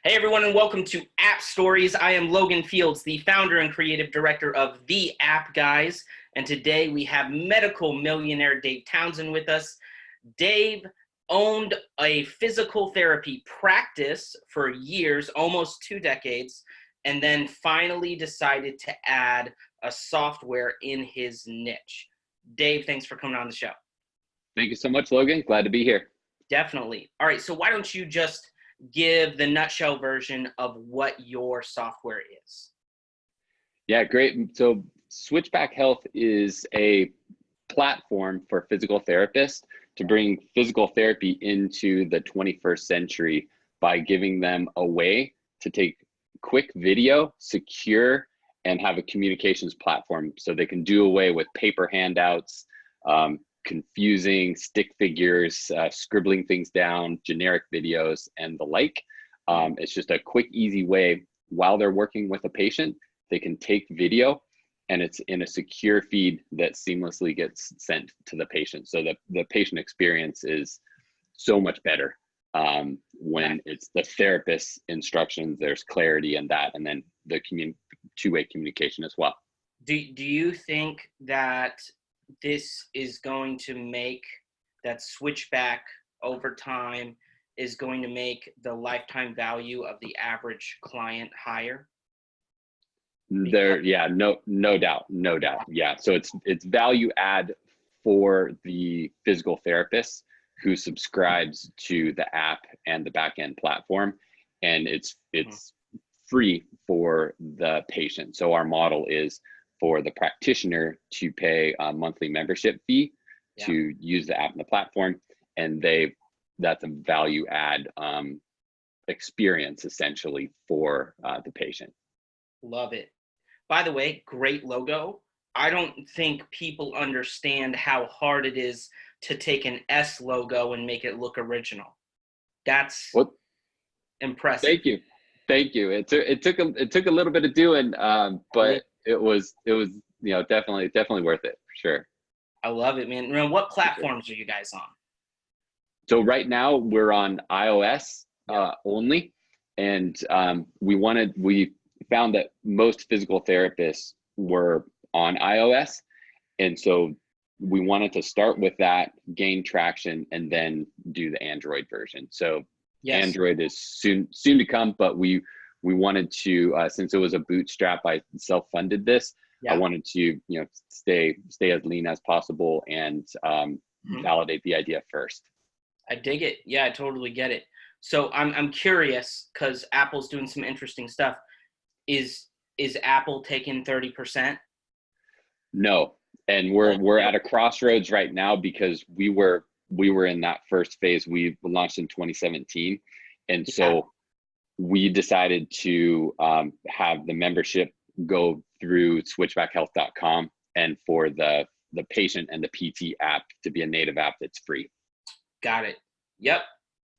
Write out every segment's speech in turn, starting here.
Hey everyone, and welcome to App Stories. I am Logan Fields, the founder and creative director of The App Guys, and today we have medical millionaire Dave Townsend with us. Dave owned a physical therapy practice for years, almost 2 decades, and then finally decided to add a software in his niche. Dave, thanks for coming on the show. Thank you so much, Logan. Glad to be here. Definitely. All right, so why don't you just give the nutshell version of what your software is? Yeah, great. So Switchback Health is a platform for physical therapists to bring physical therapy into the 21st century by giving them a way to take quick video, secure, and have a communications platform so they can do away with paper handouts, confusing stick figures, scribbling things down, generic videos, and the like. It's just a quick, easy way while they're working with a patient, they can take video and it's in a secure feed that seamlessly gets sent to the patient. So the patient experience is so much better when it's the therapist's instructions, there's clarity in that, and then the two-way communication as well. Do you think that this is going to make that switchback over time is going to make the lifetime value of the average client higher? Yeah, no doubt. Yeah, so it's value add for the physical therapist who subscribes to the app and the backend platform, and it's free for the patient. So our model is for the practitioner to pay a monthly membership fee to use the app and the platform, and that's a value add experience essentially for the patient. Love it. By the way, great logo. I don't think people understand how hard it is to take an S logo and make it look original. That's impressive. Thank you. It took a little bit of doing, but it was definitely worth it for sure. I love it, man. Now, what platforms are you guys on? So right now we're on iOS only, and we found that most physical therapists were on iOS, and so we wanted to start with that, gain traction, and then do the Android version. So Android is soon to come, but we wanted to since it was a bootstrap, I self-funded this. I wanted to stay as lean as possible and validate the idea first. I dig it. Yeah, I totally get it. So I'm curious because Apple's doing some interesting stuff. Is Apple taking 30%? No, and we're at a crossroads right now because we were in that first phase. We launched in 2017, and so we decided to have the membership go through switchbackhealth.com, and for the patient and the PT app to be a native app that's free. Got it. Yep.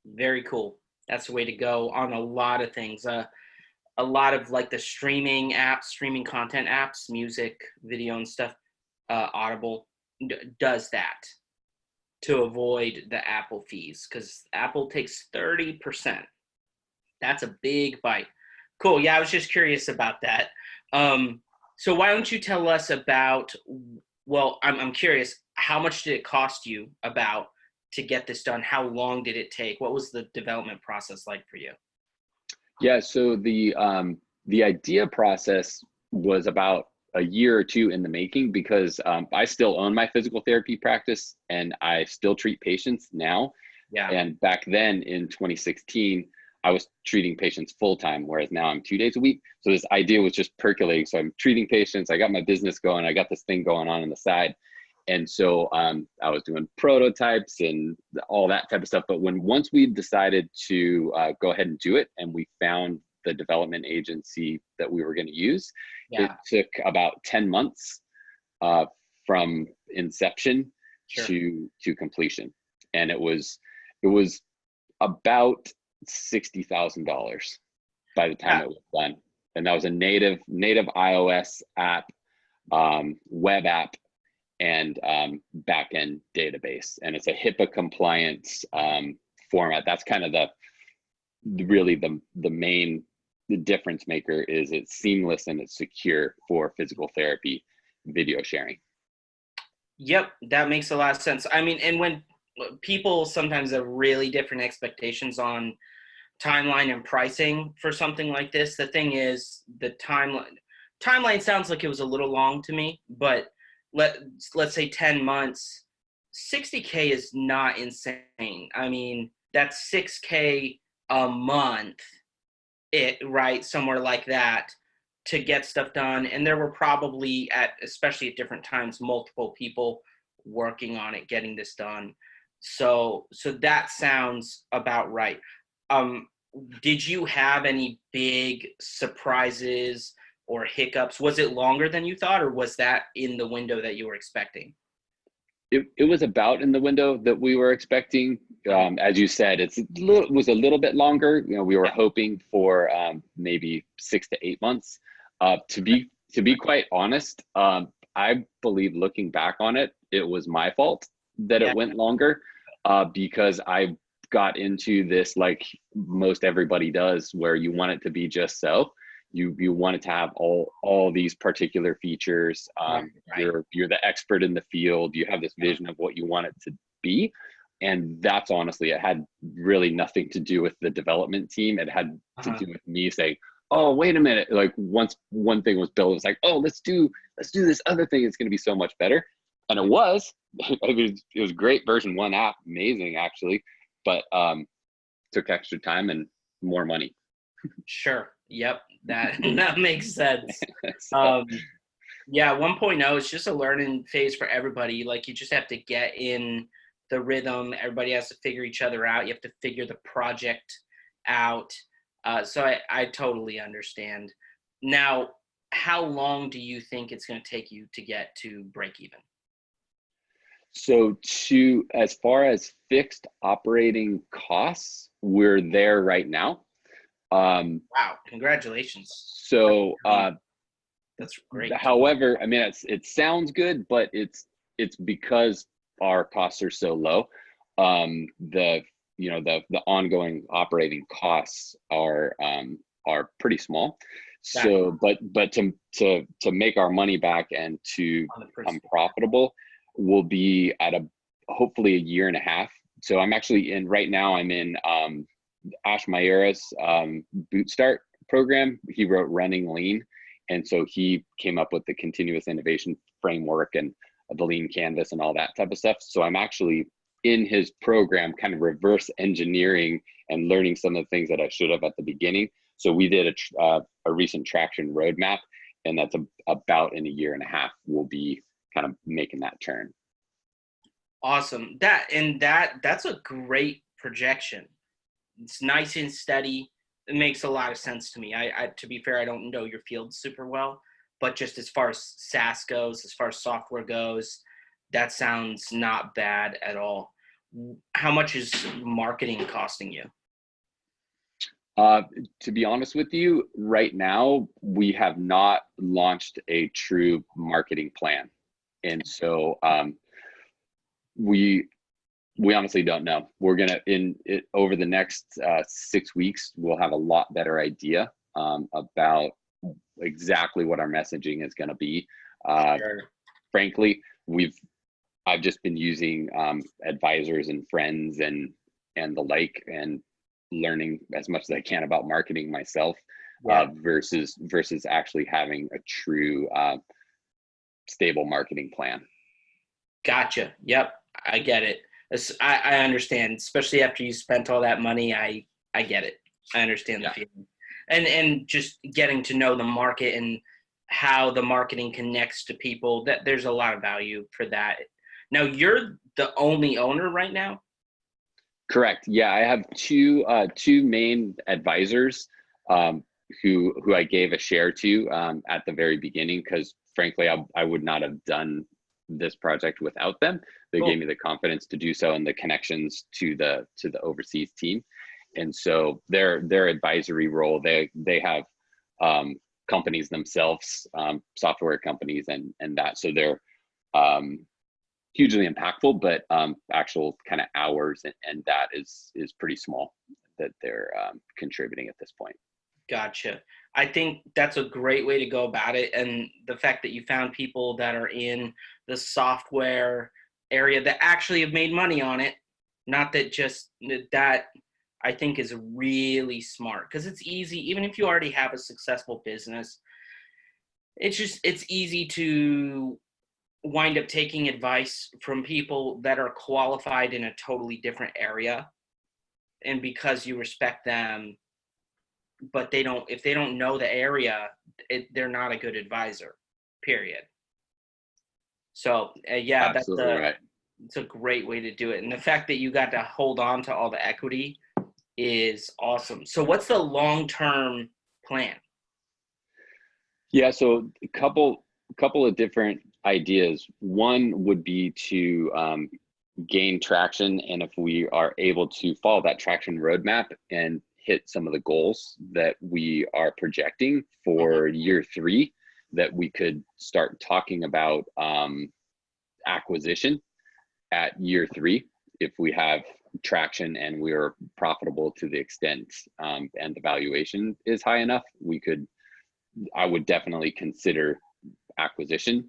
Very cool. That's the way to go on a lot of things. A lot of like the streaming apps, streaming content apps, music, video and stuff, Audible does that to avoid the Apple fees because Apple takes 30%. That's a big bite. Cool. Yeah, I was just curious about that. So why don't you tell us about, I'm curious, how much did it cost you to get this done? How long did it take? What was the development process like for you? Yeah, so the idea process was about a year or two in the making because I still own my physical therapy practice and I still treat patients now. Yeah. And back then in 2016, I was treating patients full time, whereas now I'm 2 days a week. So this idea was just percolating. So I'm treating patients. I got my business going. I got this thing going on the side. And so I was doing prototypes and all that type of stuff. But once we decided to go ahead and do it, and we found the development agency that we were going to use, it took about 10 months from inception to completion, and it was about $60,000 by the time it was done. And that was a native iOS app, web app, and backend database, and it's a HIPAA compliance format. That's kind of really the difference maker is it's seamless and it's secure for physical therapy video sharing. Yep, that makes a lot of sense. I mean, and when people sometimes have really different expectations on timeline and pricing for something like this, the thing is the timeline sounds like it was a little long to me, but let's say 10 months, 60K is not insane. I mean, that's 6K a month, right, somewhere like that, to get stuff done. And there were probably especially at different times, multiple people working on it, getting this done. So that sounds about right. Um, did you have any big surprises or hiccups? Was it longer than you thought, or was that in the window that you were expecting? It was about in the window that we were expecting. As you said, it was a little bit longer. We were hoping for maybe 6 to 8 months. To be quite honest, I believe looking back on it, it was my fault that it went longer, because I got into this like most everybody does, where you want it to be just so. You want it to have all these particular features. Right. You're the expert in the field. You have this vision of what you want it to be, and that's honestly, it had really nothing to do with the development team. It had to do with me saying, "Oh, wait a minute!" Like once one thing was built, it was like, "Oh, let's do this other thing. It's going to be so much better," and it was. It was great. Version 1 app, amazing actually, but took extra time and more money. Sure. Yep. That makes sense. So, Yeah, 1.0 is just a learning phase for everybody. Like, you just have to get in the rhythm. Everybody has to figure each other out. You have to figure the project out. So I totally understand. Now, how long do you think it's going to take you to get to break even? So as far as fixed operating costs, we're there right now. Wow, congratulations. So That's great. however, I mean, it sounds good, but it's because our costs are so low. The the ongoing operating costs are pretty small. So, but to make our money back and to become profitable, will be at hopefully a year and a half. So I'm actually right now I'm in Ash Maura's Boot Start program. He wrote Running Lean, and so he came up with the continuous innovation framework and the lean canvas and all that type of stuff. So I'm actually in his program, kind of reverse engineering and learning some of the things that I should have at the beginning. So we did a recent traction roadmap, and that's about in a year and a half we'll be kind of making that turn. Awesome. That's a great projection. It's nice and steady. It makes a lot of sense to me. I to be fair, I don't know your field super well, but just as far as SaaS goes, as far as software goes, that sounds not bad at all. How much is marketing costing you? To be honest with you, right now we have not launched a true marketing plan, and so we honestly don't know. We're gonna over the next 6 weeks, we'll have a lot better idea about exactly what our messaging is going to be. Sure. Frankly, I've just been using advisors and friends and the like, and learning as much as I can about marketing myself, versus actually having a true stable marketing plan. Gotcha. Yep, I get it. I understand, especially after you spent all that money. I get it. I understand the feeling, and just getting to know the market and how the marketing connects to people. That there's a lot of value for that. Now, you're the only owner right now? Correct. Yeah, I have two main advisors who I gave a share to at the very beginning, because frankly, I would not have done this project without them. They gave me the confidence to do so and the connections to the overseas team. And so their advisory role, they have companies themselves, software companies and that. So they're hugely impactful, but actual kind of hours and that is pretty small. that they're contributing at this point. Gotcha. I think that's a great way to go about it. And the fact that you found people that are in the software area that actually have made money on it, not that just that, I think is really smart, because it's easy, even if you already have a successful business, it's easy to wind up taking advice from people that are qualified in a totally different area. And because you respect them, but if they don't know the area, they're not a good advisor, period. So yeah, Absolutely right. it's a great way to do it. And the fact that you got to hold on to all the equity is awesome. So what's the long-term plan? Yeah, so a couple of different ideas. One would be to gain traction, and if we are able to follow that traction roadmap and hit some of the goals that we are projecting for year 3, that we could start talking about acquisition at year 3 if we have traction and we are profitable to the extent and the valuation is high enough. I would definitely consider acquisition.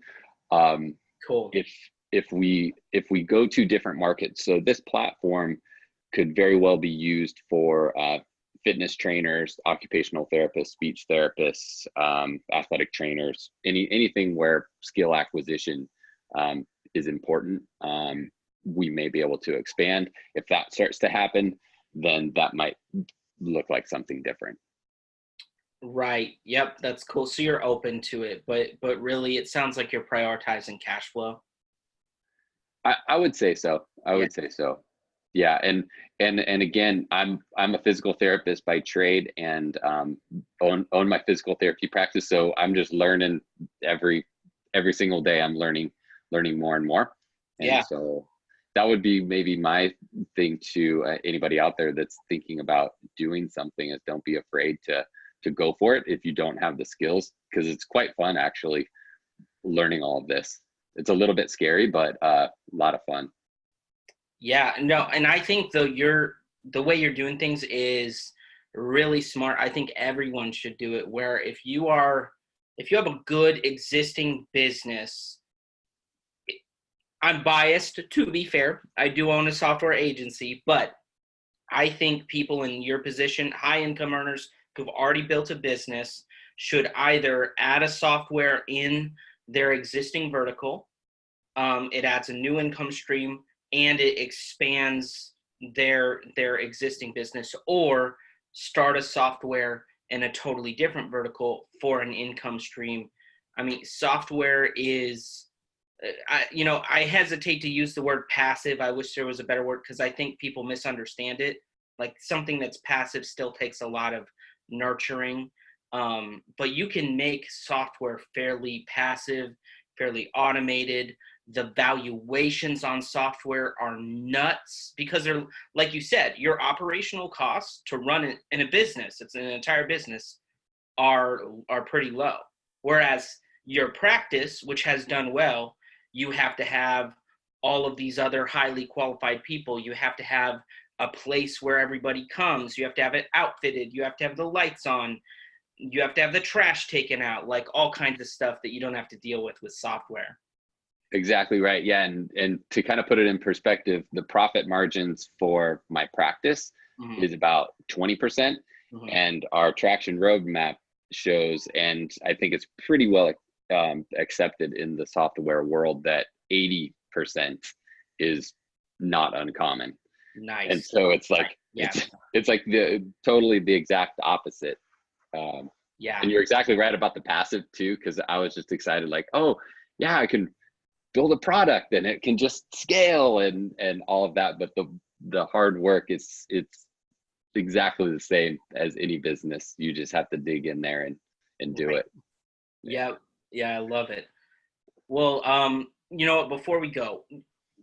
Cool. If we go to different markets, so this platform could very well be used for fitness trainers, occupational therapists, speech therapists, athletic trainers, anything where skill acquisition is important. We may be able to expand. If that starts to happen, then that might look like something different. Right. Yep. That's cool. So you're open to it, but really, it sounds like you're prioritizing cash flow. I would say so. I Yeah. would say so. Yeah, and again, I'm a physical therapist by trade, and own my physical therapy practice. So I'm just learning every single day. I'm learning more and more, and Yeah. so that would be maybe my thing to anybody out there that's thinking about doing something, is don't be afraid to go for it if you don't have the skills, because it's quite fun actually learning all of this. It's a little bit scary, but a lot of fun. Yeah. No, and I think the way you're doing things is really smart. I think everyone should do it. Where if you have a good existing business, I'm biased, to be fair. I do own a software agency, but I think people in your position, high income earners who've already built a business, should either add a software in their existing vertical. It adds a new income stream and it expands their existing business, or start a software in a totally different vertical for an income stream. I mean, software is I hesitate to use the word passive. I wish there was a better word, because I think people misunderstand it. Like, something that's passive still takes a lot of nurturing. But you can make software fairly passive, fairly automated. The valuations on software are nuts, because they're, like you said, your operational costs to run it in a business, it's an entire business, are pretty low. Whereas your practice, which has done well, you have to have all of these other highly qualified people. You have to have a place where everybody comes. You have to have it outfitted. You have to have the lights on. You have to have the trash taken out, like all kinds of stuff that you don't have to deal with software. Exactly right. Yeah, and to kind of put it in perspective, the profit margins for my practice is about 20%, and our traction roadmap shows, and I think it's pretty well accepted in the software world, that 80% is not uncommon. Nice. And so it's like, yeah, it's like totally the exact opposite. yeah. And you're exactly right about the passive too, because I was just excited, like, oh yeah, I can build a product and it can just scale and all of that. But the hard work it's exactly the same as any business. You just have to dig in there and do it. Yeah. Yeah, I love it. Well, you know what, before we go,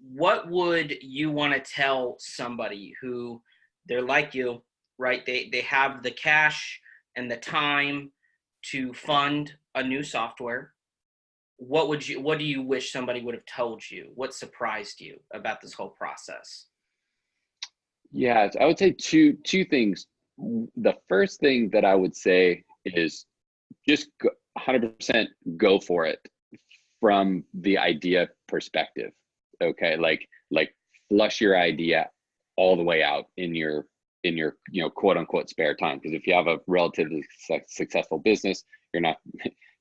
what would you want to tell somebody who, they're like you, right? They have the cash and the time to fund a new software. What do you wish somebody would have told you? What surprised you about this whole process? Yeah, I would say two things. The first thing that I would say is just 100% go for it from the idea perspective. Okay, like flush your idea all the way out in your quote unquote spare time, because if you have a relatively successful business, you're not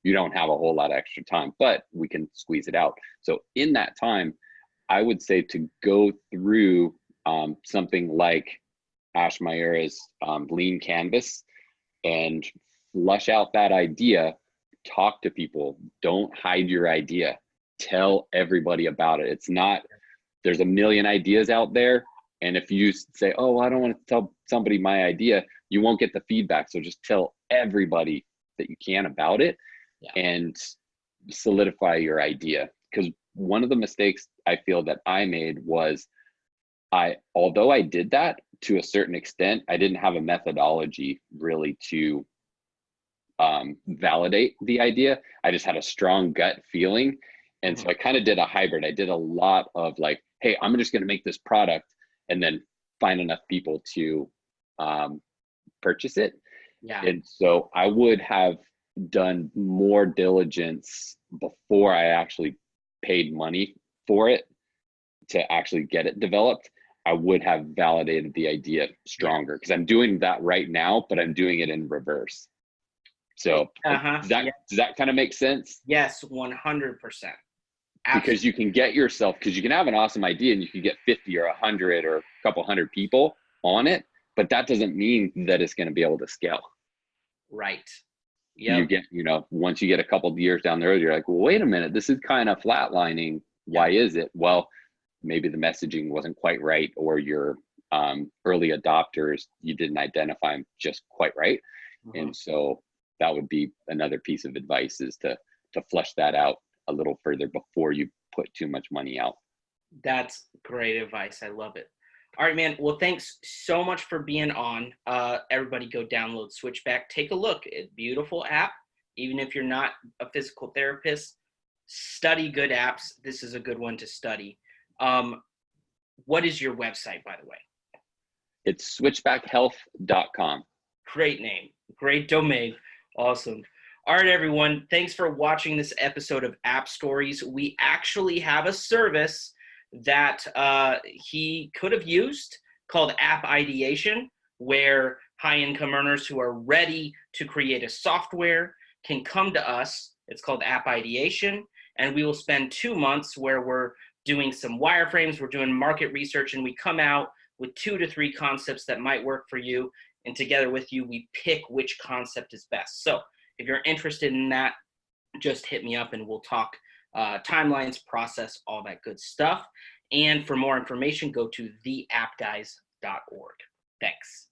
you don't have a whole lot of extra time, but we can squeeze it out. So in that time, I would say to go through something like Ash Maurya's Lean Canvas and flush out that idea. Talk to people. Don't hide your idea. Tell everybody about it. It's not, there's a million ideas out there. And if you say, oh, I don't want to tell somebody my idea, you won't get the feedback. So just tell everybody that you can about it, Yeah. and solidify your idea. Because one of the mistakes I feel that I made was although I did that to a certain extent, I didn't have a methodology really to validate the idea. I just had a strong gut feeling. And so I kind of did a hybrid. I did a lot of like, hey, I'm just going to make this product and then find enough people to purchase it. Yeah. And so I would have done more diligence before I actually paid money for it to actually get it developed. I would have validated the idea stronger, because I'm doing that right now, but I'm doing it in reverse. So does that kind of make sense? Yes, 100%. Because you can get yourself, because you can have an awesome idea and you can get 50 or 100 or a couple hundred people on it, but that doesn't mean that it's going to be able to scale. Right. You get, once you get a couple of years down the road, you're like, well, wait a minute, this is kind of flatlining. Why is it? Well, maybe the messaging wasn't quite right, or your early adopters, you didn't identify them just quite right. And so that would be another piece of advice, is to flush that out a little further before you put too much money out. That's great advice. I love it. All right, man. Well, thanks so much for being on. Everybody go download Switchback. Take a look. It's a beautiful app. Even if you're not a physical therapist, study good apps. This is a good one to study. What is your website, by the way? It's switchbackhealth.com. Great name. Great domain. Awesome. All right, everyone. Thanks for watching this episode of App Stories. We actually have a service that he could have used called App Ideation, where high-income earners who are ready to create a software can come to us. It's called App Ideation, and we will spend 2 months where we're doing some wireframes, we're doing market research, and we come out with 2 to 3 concepts that might work for you, and together with you, we pick which concept is best. So if you're interested in that, just hit me up and we'll talk timelines, process, all that good stuff. And for more information, go to theappguys.org. Thanks.